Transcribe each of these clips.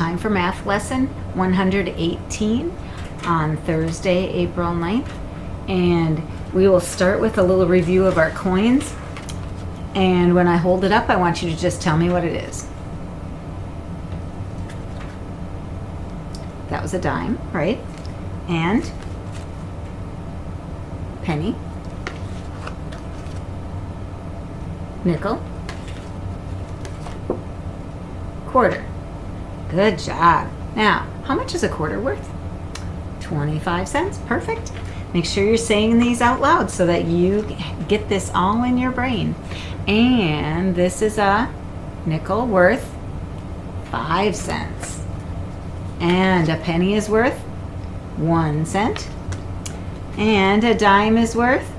time for math lesson 118 on Thursday, April 9th. And we will start with a little review of our coins. And when I hold it up, I want you to just tell me what it is. That was a dime, right? And penny, nickel, quarter. Good job. Now, how much is a quarter worth? 25 cents. Perfect. Make sure you're saying these out loud so that you get this all in your brain. And this is a nickel worth 5 cents. And a penny is worth 1 cent. And a dime is worth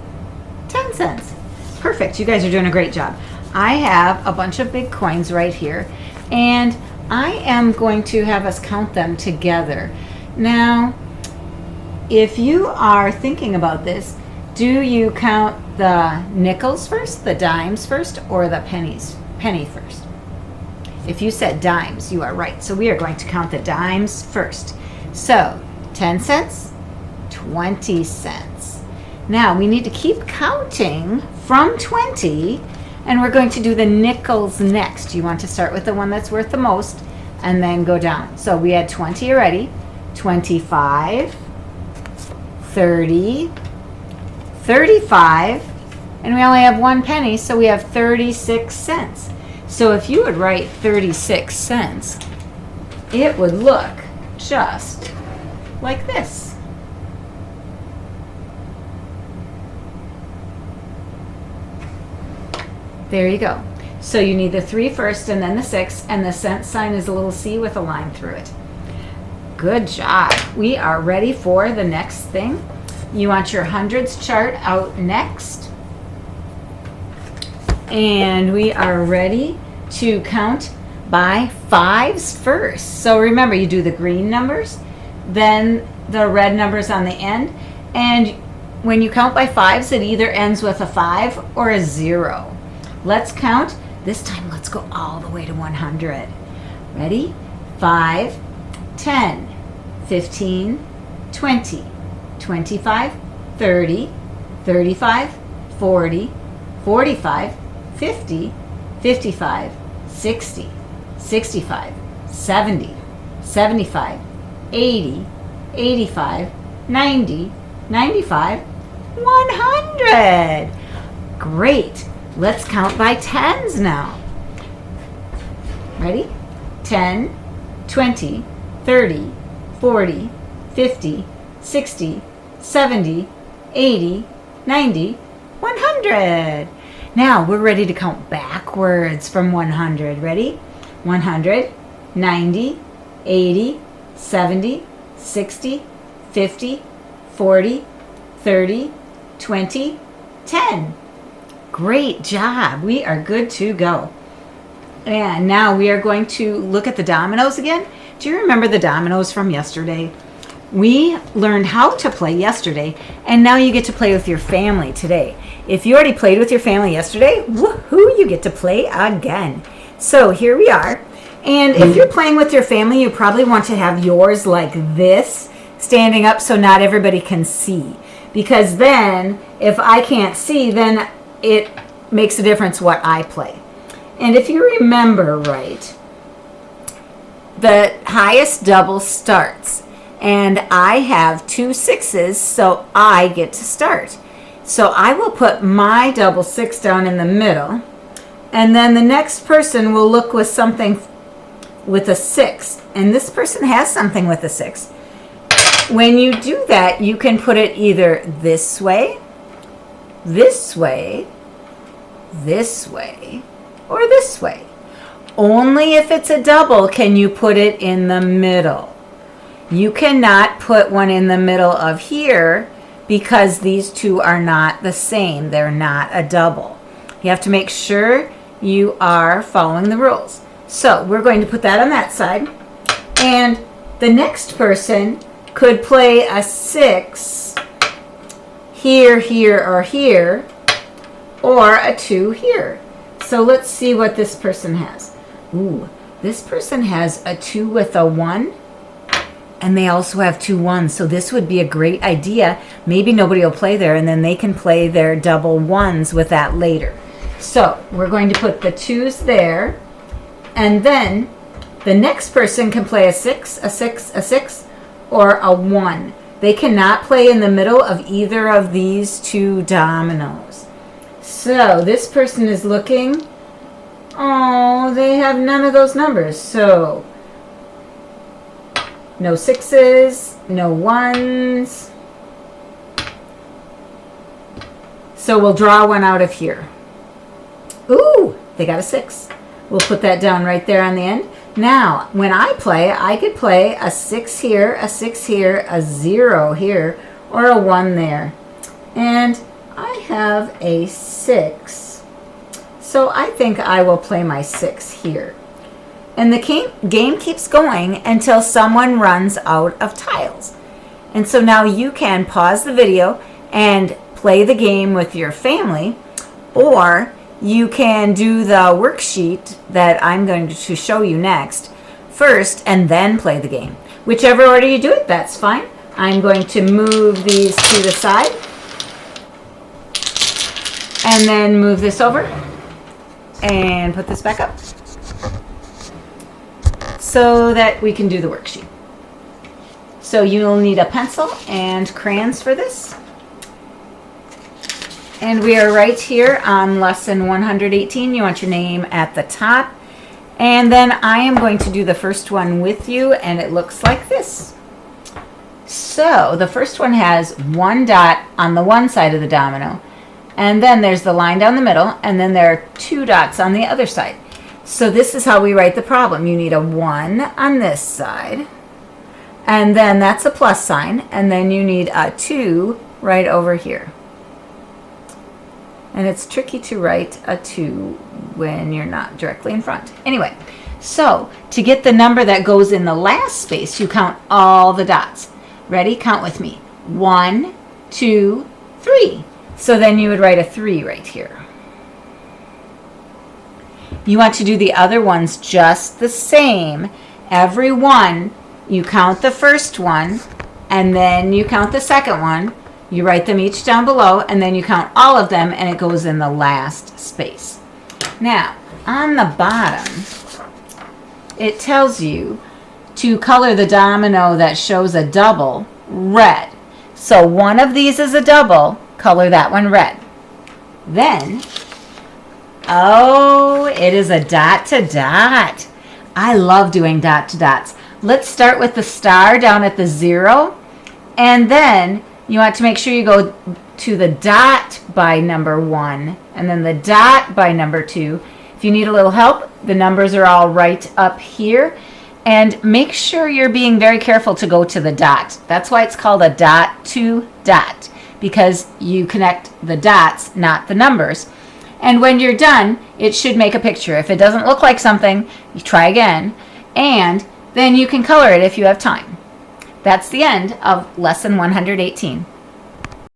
10 cents. Perfect. You guys are doing a great job. I have a bunch of big coins right here, and I am going to have us count them together. Now, if you are thinking about this, do you count the nickels first, the dimes first, or the penny first? If you said dimes, you are right. So we are going to count the dimes first. So 10 cents, 20 cents. Now we need to keep counting from 20, and we're going to do the nickels next. You want to start with the one that's worth the most and then go down. So we had 20 already, 25, 30, 35, and we only have 1 penny, so we have 36 cents. So if you would write 36 cents, it would look just like this. There you go. So you need the 3 first and then the 6, and the cent sign is a little C with a line through it. Good job. We are ready for the next thing. You want your hundreds chart out next. And we are ready to count by fives first. So remember, you do the green numbers, then the red numbers on the end. And when you count by fives, it either ends with a 5 or a 0. Let's count. This time, let's go all the way to 100. Ready? 5, 10, 15, 20, 25, 30, 35, 40, 45, 50, 55, 60, 65, 70, 75, 80, 85, 90, 95, 100. Great. Let's count by tens now. Ready? 10, 20, 30, 40, 50, 60, 70, 80, 90, 100. Now we're ready to count backwards from 100. Ready? 100, 90, 80, 70, 60, 50, 40, 30, 20, 10. Great job. We are good to go. And now we are going to look at the dominoes again. Do you remember the dominoes from yesterday? We learned how to play yesterday, and now you get to play with your family today. If you already played with your family yesterday, woohoo, you get to play again. So here we are. And if you're playing with your family, you probably want to have yours like this, standing up so not everybody can see. Because then, if I can't see, then it makes a difference what I play. And if you remember right, the highest double starts. And I have 2 6s, so I get to start. So I will put my double 6 down in the middle, and then the next person will look with something with a 6, and this person has something with a 6. When you do that, you can put it either this way, this way, this way, or this way. Only if it's a double can you put it in the middle. You cannot put one in the middle of here because these two are not the same. They're not a double. You have to make sure you are following the rules. So we're going to put that on that side. And the next person could play a 6 here, here, or here, or a 2 here. So let's see what this person has. Ooh, This person has a 2 with a 1, and they also have 2 1s. So this would be a great idea. Maybe nobody will play there, and then they can play their double 1s with that later. So we're going to put the 2s there, and then the next person can play a 6, a 6, a 6, or a 1. They cannot play in the middle of either of these 2 dominoes. So this person is looking. Oh, they have none of those numbers. So no 6s, no 1s. So we'll draw one out of here. Ooh, they got a 6. We'll put that down right there on the end. Now, when I play, I could play a 6 here, a 6 here, a 0 here, or a 1 there. And I have a 6. So I think I will play my 6 here. And the game keeps going until someone runs out of tiles. And so now you can pause the video and play the game with your family, or you can do the worksheet that I'm going to show you next first and then play the game. Whichever order you do it, that's fine. I'm going to move these to the side and then move this over and put this back up so that we can do the worksheet. So you'll need a pencil and crayons for this. And we are right here on lesson 118. You want your name at the top. And then I am going to do the first one with you, and it looks like this. So the first one has 1 dot on the one side of the domino, and then there's the line down the middle, and then there are 2 dots on the other side. So this is how we write the problem. You need a 1 on this side, and then that's a plus sign, and then you need a 2 right over here. And it's tricky to write a 2 when you're not directly in front. Anyway, so to get the number that goes in the last space, you count all the dots. Ready? Count with me. 1, 2, 3. So then you would write a 3 right here. You want to do the other ones just the same. Every one, you count the first one, and then you count the second one. You write them each down below, and then you count all of them, and it goes in the last space. Now, on the bottom, it tells you to color the domino that shows a double red. So one of these is a double, color that one red. Then, oh, it is a dot to dot. I love doing dot to dots. Let's start with the star down at the 0, and then you want to make sure you go to the dot by number 1 and then the dot by number 2. If you need a little help, the numbers are all right up here. And make sure you're being very careful to go to the dot. That's why it's called a dot to dot, because you connect the dots, not the numbers. And when you're done, it should make a picture. If it doesn't look like something, you try again, and then you can color it if you have time. That's the end of lesson 118.